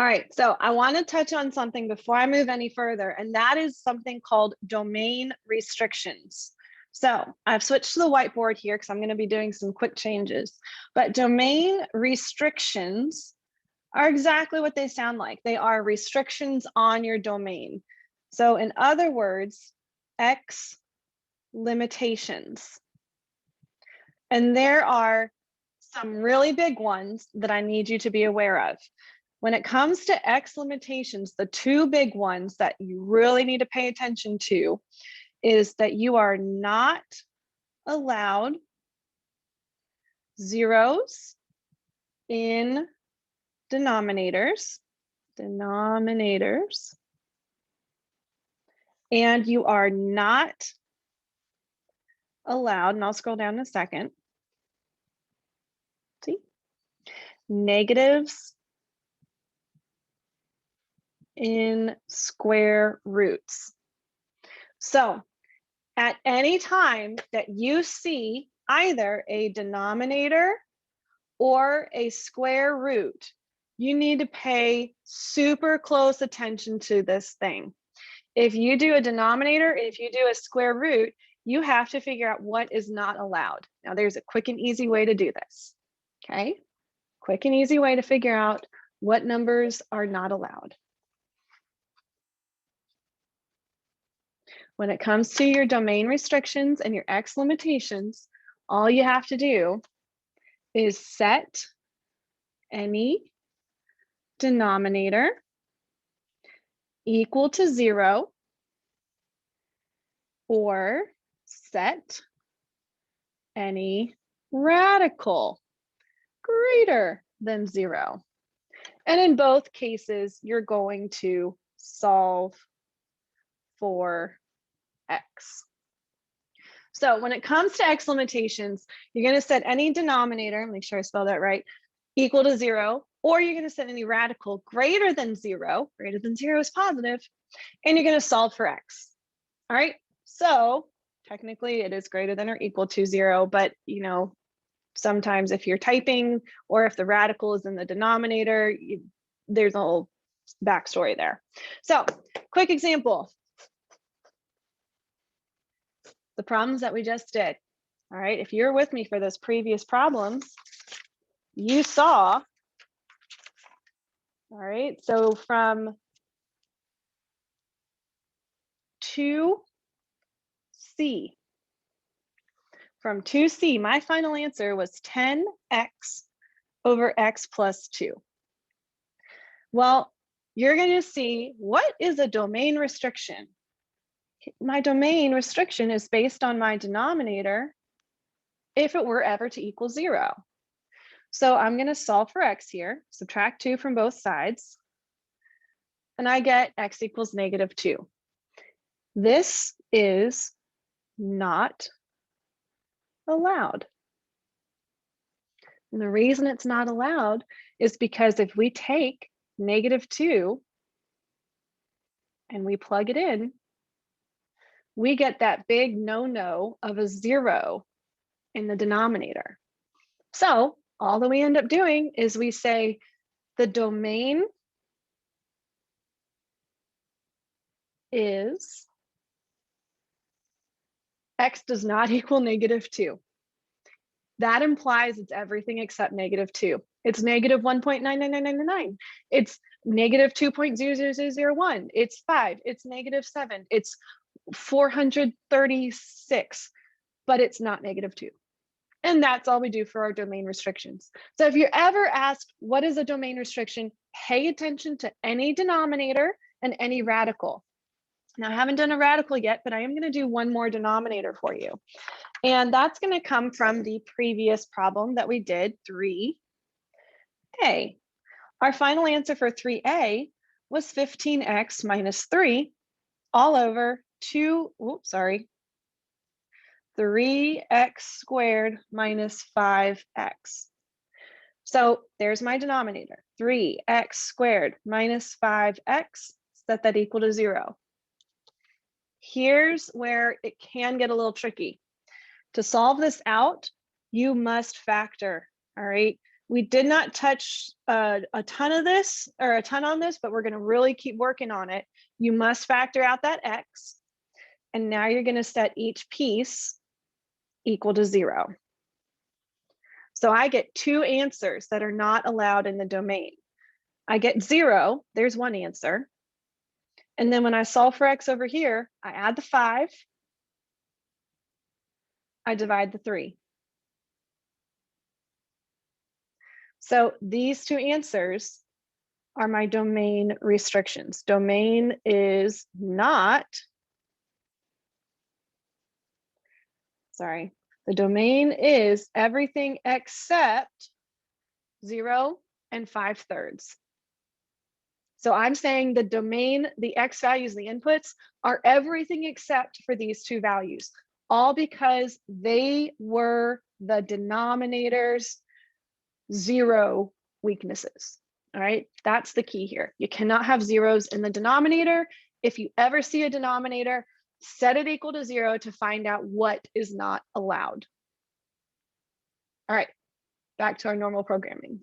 All right, so I want to touch on something before I move any further, and that is something called domain restrictions. So I've switched to the whiteboard here because I'm going to be doing some quick changes, but domain restrictions are exactly what they sound like. They are restrictions on your domain. So in other words, X limitations. And there are some really big ones that I need you to be aware of. When it comes to X limitations, the two big ones that you really need to pay attention to is that you are not allowed zeros in denominators, and you are not allowed, and I'll scroll down in a second, see, negatives in square roots. So at any time that you see either a denominator or a square root, you need to pay super close attention to this thing. If you do a denominator, if you do a square root, you have to figure out what is not allowed. Now there's a quick and easy way to do this, okay? Quick and easy way to figure out what numbers are not allowed. When it comes to your domain restrictions and your X limitations, all you have to do is set any denominator equal to 0 or set any radical greater than 0. And in both cases, you're going to solve for X. So when it comes to X limitations, you're going to set any denominator, make sure I spell that right, equal to 0, or you're going to set any radical greater than 0 is positive, and you're going to solve for X. All right, so technically it is greater than or equal to 0, but you know, sometimes if you're typing or if the radical is in the denominator, there's a whole backstory there. So quick example. The problems that we just did. All right, if you're with me for those previous problems, you saw, all right, so from 2C, my final answer was 10x over x plus 2. Well, you're going to see, what is a domain restriction? My domain restriction is based on my denominator if it were ever to equal 0. So I'm going to solve for X here, subtract 2 from both sides, and I get X equals -2. This is not allowed. And the reason it's not allowed is because if we take -2 and we plug it in, we get that big no-no of a 0 in the denominator. So all that we end up doing is we say the domain is X does not equal -2. That implies it's everything except -2. It's -1.99999. It's -2.00001. It's 5. It's -7. It's 436, but it's not -2. And that's all we do for our domain restrictions. So if you're ever asked, what is a domain restriction? Pay attention to any denominator and any radical. Now, I haven't done a radical yet, but I am going to do one more denominator for you. And that's going to come from the previous problem that we did, 3a. Our final answer for 3a was 15x minus 3 all over 3x squared minus 5x. So there's my denominator, 3x squared minus 5x, set that equal to 0. Here's where it can get a little tricky. To solve this out, you must factor, all right? We did not touch a ton on this, but we're going to really keep working on it. You must factor out that x, and now you're going to set each piece equal to 0. So I get 2 answers that are not allowed in the domain. I get 0, there's one answer. And then when I solve for x over here, I add the 5, I divide the 3. So these 2 answers are my domain restrictions. Domain is not, sorry, the domain is everything except 0 and 5/3. So I'm saying the domain, the x values, the inputs are everything except for these 2 values, all because they were the denominator's 0 weaknesses. All right, that's the key here. You cannot have zeros in the denominator. If you ever see a denominator, set it equal to 0 to find out what is not allowed. All right, back to our normal programming.